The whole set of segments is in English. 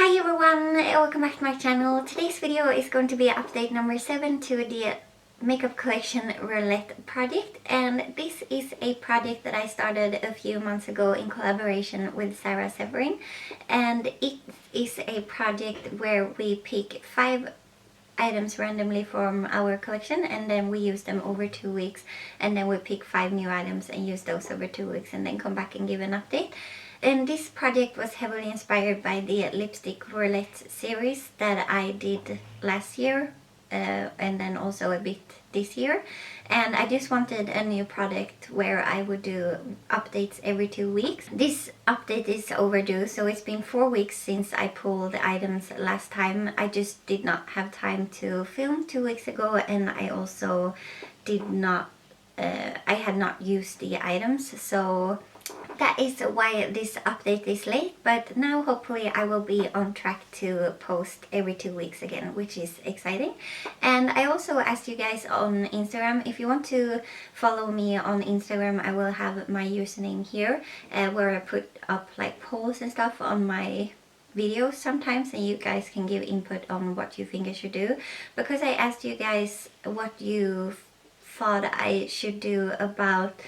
Hi everyone, welcome back to my channel. Today's video is going to be update number 7 to the makeup collection Roulette project, and this is a project that I started a few months ago in collaboration with Sarah Severin, and it is a project where we pick 5 items randomly from our collection and then we use them over 2 weeks, and then we pick 5 new items and use those over 2 weeks and then come back and give an update. And this project was heavily inspired by the lipstick Roulette series that I did last year and then also a bit this year. And I just wanted a new product where I would do updates every 2 weeks. This update is overdue, so it's been 4 weeks since I pulled the items last time. I just did not have time to film 2 weeks ago, and I also did not, I had not used the items, so that is why this update is late, but now hopefully I will be on track to post every 2 weeks again, which is exciting. And I also asked you guys on Instagram, if you want to follow me on Instagram, I will have my username here where I put up like polls and stuff on my videos sometimes, and you guys can give input on what you think I should do, because I asked you guys what you thought I should do about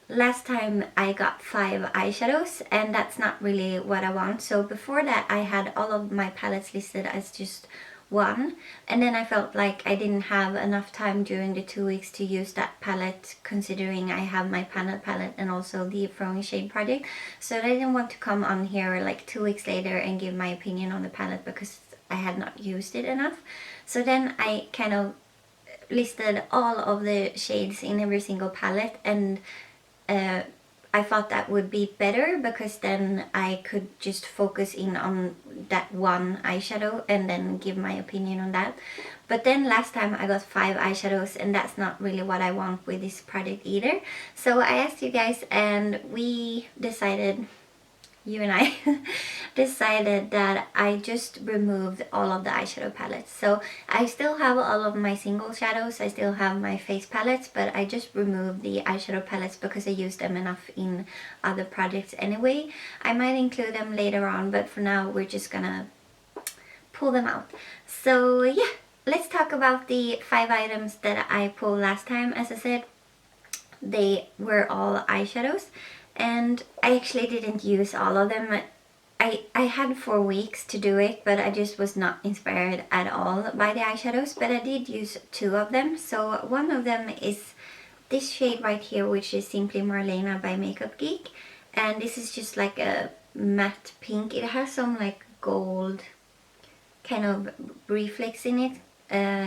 last time I got 5 eyeshadows, and that's not really what I want. So before that I had all of my palettes listed as just one, and then I felt like I didn't have enough time during the 2 weeks to use that palette, considering I have my panel palette and also the Throwing Shade project. So I didn't want to come on here like 2 weeks later and give my opinion on the palette because I had not used it enough. So then I kind of listed all of the shades in every single palette, and I thought that would be better because then I could just focus in on that one eyeshadow and then give my opinion on that. But then last time I got 5 eyeshadows, and that's not really what I want with this project either. So I asked you guys, and we decided, you and I decided that I just removed all of the eyeshadow palettes. So I still have all of my single shadows, I still have my face palettes, but I just removed the eyeshadow palettes because I used them enough in other projects anyway. I might include them later on, but for now we're just gonna pull them out. So yeah, let's talk about the 5 items that I pulled last time. As I said, they were all eyeshadows, and I actually didn't use all of them. I had 4 weeks to do it, but I just was not inspired at all by the eyeshadows, but I did use 2 of them. So one of them is this shade right here, which is Simply Marlena by Makeup Geek, and this is just like a matte pink. It has some like gold kind of reflex in it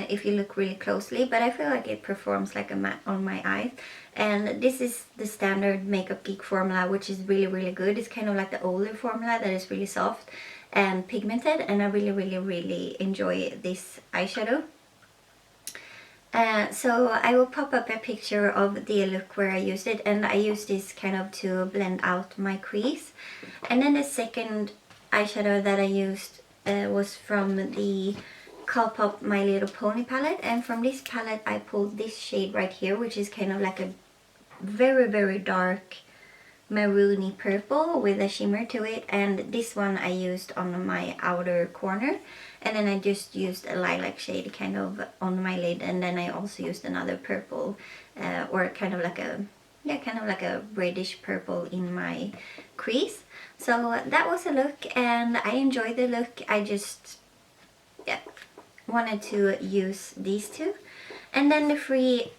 if you look really closely, but I feel like it performs like a matte on my eyes. And this is the standard Makeup Geek formula, which is really good. It's kind of like the older formula that is really soft and pigmented, and I really enjoy this eyeshadow. So I will pop up a picture of the look where I used it, and I used this kind of to blend out my crease. And then the second eyeshadow that I used was from the Colourpop My Little Pony palette, and from this palette I pulled this shade right here, which is kind of like a very dark maroony purple with a shimmer to it, and this one I used on my outer corner, and then I just used a lilac shade kind of on my lid, and then I also used another purple or kind of like a reddish purple in my crease. So that was a look, and I enjoyed the look. I just wanted to use these 2. And then the 3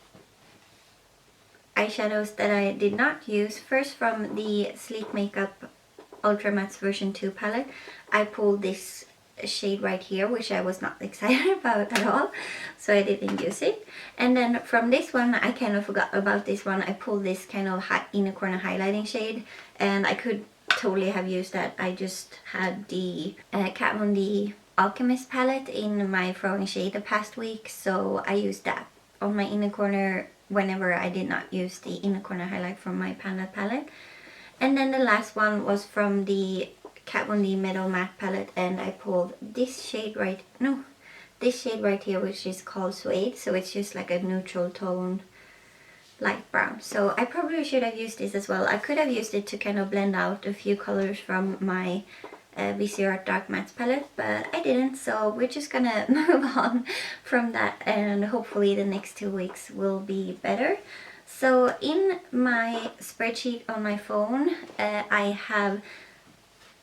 eyeshadows that I did not use. First, from the Sleek Makeup Ultra Mattes version 2 palette, I pulled this shade right here, which I was not excited about at all, so I didn't use it. And then from this one, I kind of forgot about this one. I pulled this kind of inner corner highlighting shade, and I could totally have used that. I just had the Kat Von D Alchemist palette in my Throwing Shade the past week, so I used that on my inner corner whenever I did not use the inner corner highlight from my Panda palette. And then the last one was from the Kat Von D Metal Matte palette, and I pulled this shade right here, which is called Suede. So it's just like a neutral tone light brown. So I probably should have used this as well. I could have used it to kind of blend out a few colors from my Viseart Dark Matte palette, but I didn't, so we're just gonna move on from that, and hopefully the next 2 weeks will be better. So in my spreadsheet on my phone, I have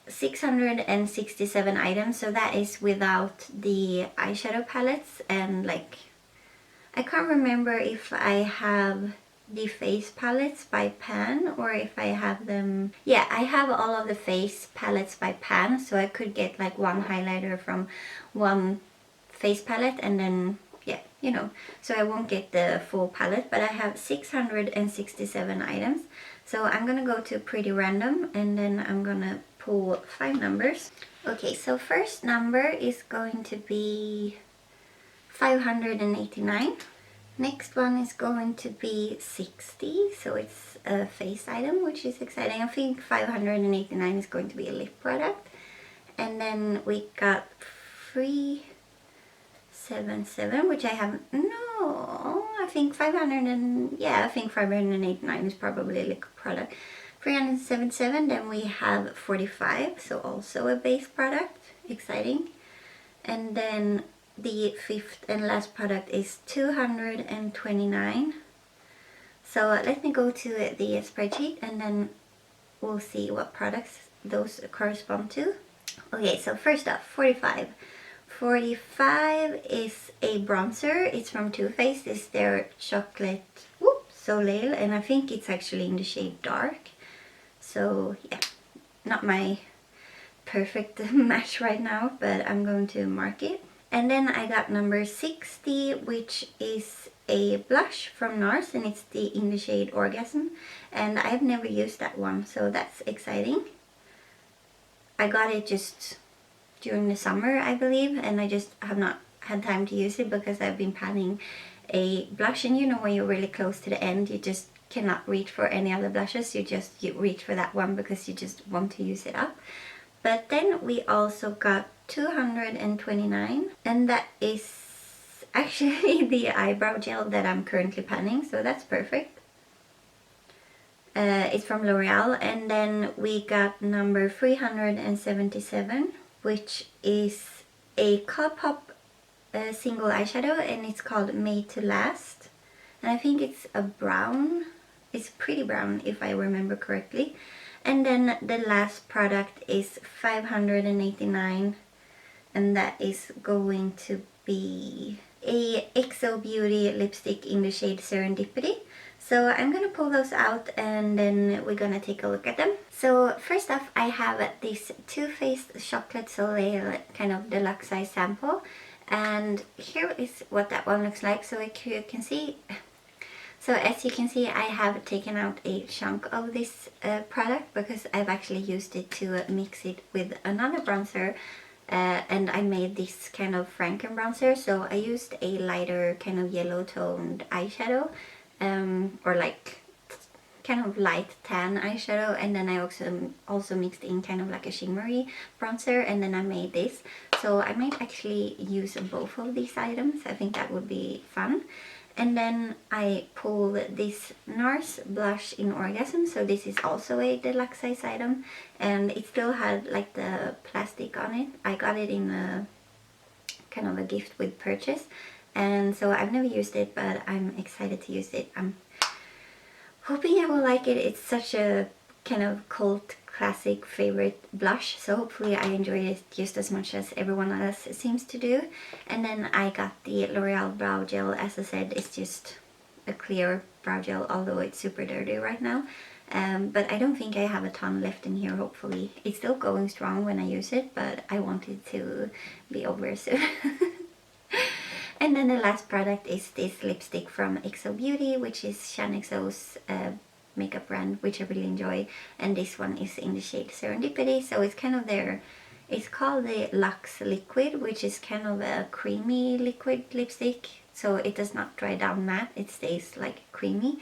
667 items, so that is without the eyeshadow palettes, and like I can't remember if I have the face palettes by Pan or if I have them. Yeah, I have all of the face palettes by Pan, so I could get like one highlighter from one face palette and then, yeah, you know, so I won't get the full palette, but I have 667 items. So I'm gonna go to pretty random and then I'm gonna pull 5 numbers. Okay, so first number is going to be 589. Next one is going to be 60, so it's a face item, which is exciting. I think 589 is going to be a lip product. And then we got 377, which I haven't, no, I think 589 is probably a lip product. 377, then we have 45, so also a base product, exciting. And then the 5th and last product is 229. So let me go to the spreadsheet and then we'll see what products those correspond to. Okay, so first up, 45. 45 is a bronzer. It's from Too Faced. It's their chocolate Soleil, and I think it's actually in the shade dark. So yeah, not my perfect match right now, but I'm going to mark it. And then I got number 60, which is a blush from Nars, and it's in the shade Orgasm, and I've never used that one, so that's exciting. I got it just during the summer, I believe, and I just have not had time to use it because I've been panning a blush, and you know when you're really close to the end you just cannot reach for any other blushes, you reach for that one because you just want to use it up. But then we also got 229, and that is actually the eyebrow gel that I'm currently panning, so that's perfect. It's from L'Oreal. And then we got number 377, which is a Colourpop single eyeshadow, and it's called Made to Last. And I think it's a brown, it's pretty brown if I remember correctly. And then the last product is 589, and that is going to be a XO Beauty lipstick in the shade Serendipity. So I'm gonna pull those out and then we're gonna take a look at them. So first off, I have this Too Faced Chocolate Soleil kind of deluxe size sample, and here is what that one looks like. So as you can see, I have taken out a chunk of this product because I've actually used it to mix it with another bronzer, and I made this kind of Franken bronzer. So I used a lighter kind of yellow toned eyeshadow, or like kind of light tan eyeshadow, and then I also mixed in kind of like a shimmery bronzer, and then I made this. So I might actually use both of these items. I think that would be fun. And then I pulled this Nars blush in Orgasm, so this is also a deluxe size item, and it still had like the plastic on it. I got it in a kind of a gift with purchase, and so I've never used it, but I'm excited to use it. I'm hoping I will like it. It's such a kind of cult classic favorite blush, so hopefully I enjoy it just as much as everyone else seems to do. And then I got the L'Oreal brow gel. As I said, it's just a clear brow gel, although it's super dirty right now, but I don't think I have a ton left in here. Hopefully it's still going strong when I use it, but I want it to be over soon. And then the last product is this lipstick from XO Beauty, which is ShanXO's makeup brand, which I really enjoy, and this one is in the shade Serendipity. So it's kind of it's called the Luxe Liquid, which is kind of a creamy liquid lipstick, so it does not dry down matte, it stays like creamy,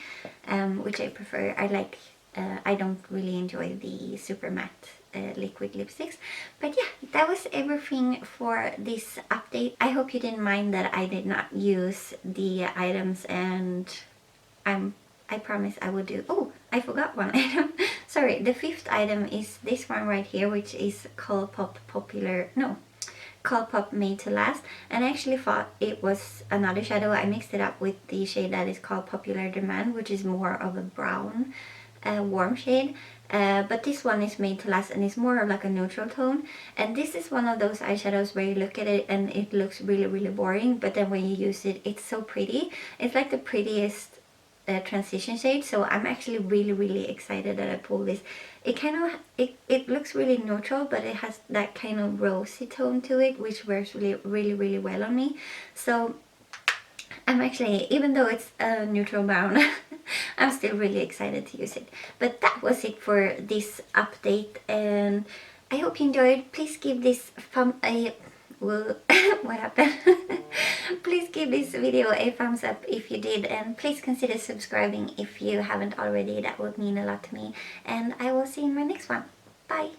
which I prefer. I don't really enjoy the super matte liquid lipsticks. But yeah, that was everything for this update. I hope you didn't mind that I did not use the items, and I promise I will do. Oh, I forgot one item. sorry, the fifth item is this one right here, which is Colourpop Colourpop Made to Last, and I actually thought it was another shadow. I mixed it up with the shade that is called Popular Demand, which is more of a brown warm shade, but this one is Made to Last and it's more of like a neutral tone. And this is one of those eyeshadows where you look at it and it looks really boring, but then when you use it, it's so pretty. It's like the prettiest transition shade, so I'm actually really excited that I pulled this. It kind of it looks really neutral, but it has that kind of rosy tone to it, which wears really well on me. So I'm actually, even though it's a neutral brown, I'm still really excited to use it. But that was it for this update, and I hope you enjoyed. Please give this what happened? Please give this video a thumbs up if you did, and please consider subscribing if you haven't already. That would mean a lot to me, and I will see you in my next one. Bye!